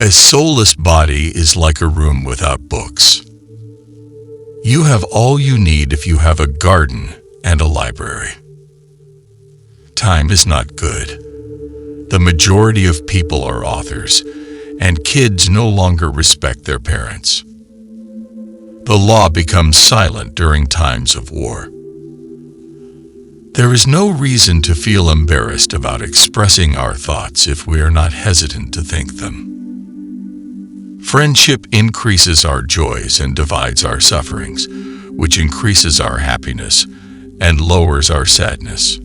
A soulless body is like a room without books. You have all you need if you have a garden and a library. Time is not good. The majority of people are authors, and kids no longer respect their parents. The law becomes silent during times of war. There is no reason to feel embarrassed about expressing our thoughts if we are not hesitant to think them. Friendship increases our joys and divides our sufferings, which increases our happiness and lowers our sadness.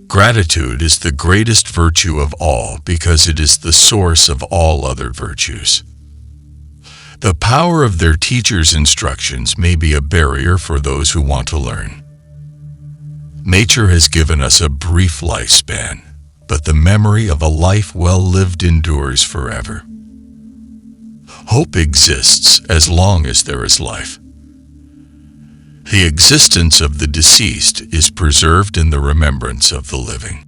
Gratitude is the greatest virtue of all because it is the source of all other virtues. The power of their teacher's instructions may be a barrier for those who want to learn. Nature has given us a brief lifespan, but the memory of a life well lived endures forever. Hope exists as long as there is life. The existence of the deceased is preserved in the remembrance of the living.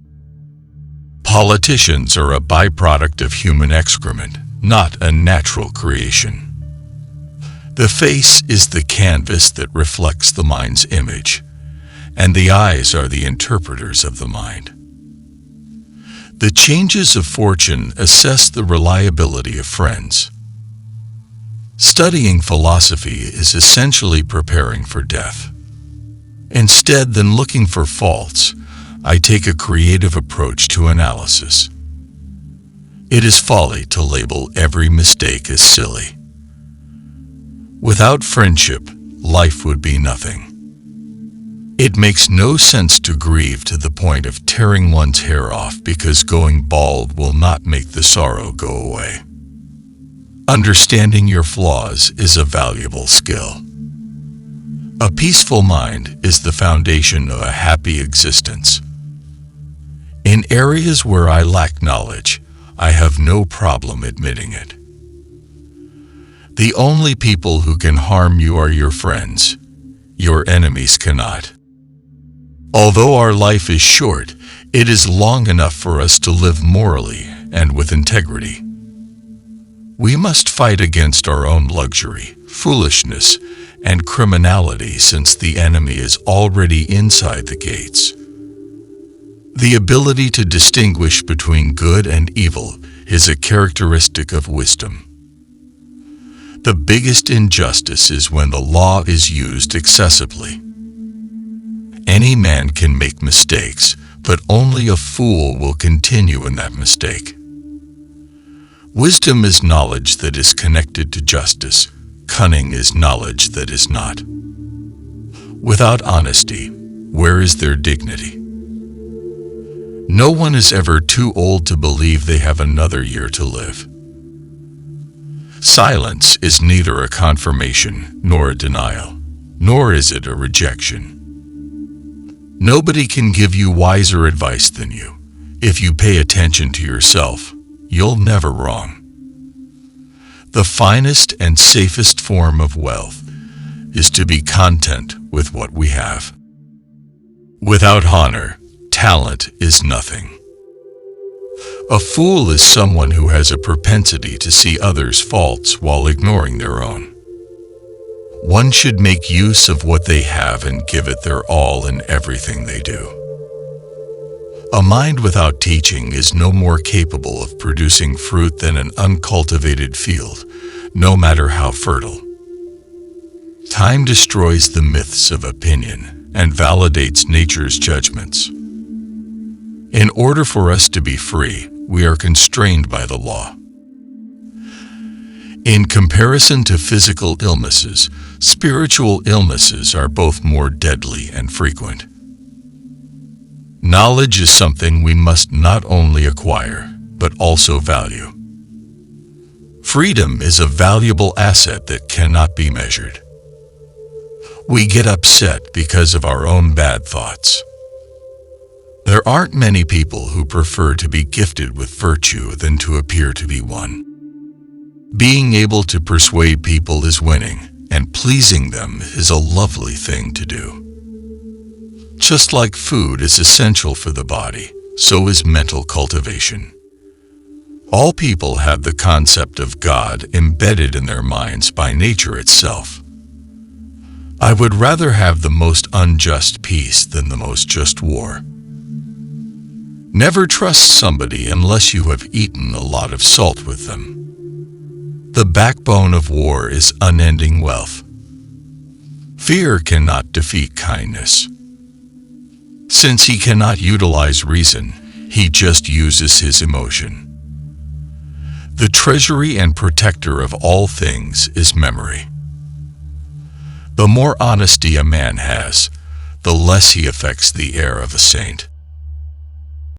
Politicians are a byproduct of human excrement, not a natural creation. The face is the canvas that reflects the mind's image, and the eyes are the interpreters of the mind. The changes of fortune assess the reliability of friends. Studying philosophy is essentially preparing for death. Instead than looking for faults, I take a creative approach to analysis. It is folly to label every mistake as silly. Without friendship, life would be nothing. It makes no sense to grieve to the point of tearing one's hair off because going bald will not make the sorrow go away. Understanding your flaws is a valuable skill. A peaceful mind is the foundation of a happy existence. In areas where I lack knowledge, I have no problem admitting it. The only people who can harm you are your friends. Your enemies cannot. Although our life is short, it is long enough for us to live morally and with integrity. We must fight against our own luxury, foolishness, and criminality since the enemy is already inside the gates. The ability to distinguish between good and evil is a characteristic of wisdom. The biggest injustice is when the law is used excessively. Any man can make mistakes, but only a fool will continue in that mistake. Wisdom is knowledge that is connected to justice. Cunning is knowledge that is not. Without honesty, where is their dignity? No one is ever too old to believe they have another year to live. Silence is neither a confirmation nor a denial, nor is it a rejection. Nobody can give you wiser advice than you. If you pay attention to yourself, you'll never wrong. The finest and safest form of wealth is to be content with what we have. Without honor, talent is nothing. A fool is someone who has a propensity to see others' faults while ignoring their own. One should make use of what they have and give it their all in everything they do. A mind without teaching is no more capable of producing fruit than an uncultivated field, no matter how fertile. Time destroys the myths of opinion and validates nature's judgments. In order for us to be free, we are constrained by the law. In comparison to physical illnesses, spiritual illnesses are both more deadly and frequent. Knowledge is something we must not only acquire, but also value. Freedom is a valuable asset that cannot be measured. We get upset because of our own bad thoughts. There aren't many people who prefer to be gifted with virtue than to appear to be one. Being able to persuade people is winning, and pleasing them is a lovely thing to do. Just like food is essential for the body, so is mental cultivation. All people have the concept of God embedded in their minds by nature itself. I would rather have the most unjust peace than the most just war. Never trust somebody unless you have eaten a lot of salt with them. The backbone of war is unending wealth. Fear cannot defeat kindness. Since he cannot utilize reason, he just uses his emotion. The treasury and protector of all things is memory. The more honesty a man has, the less he affects the air of a saint.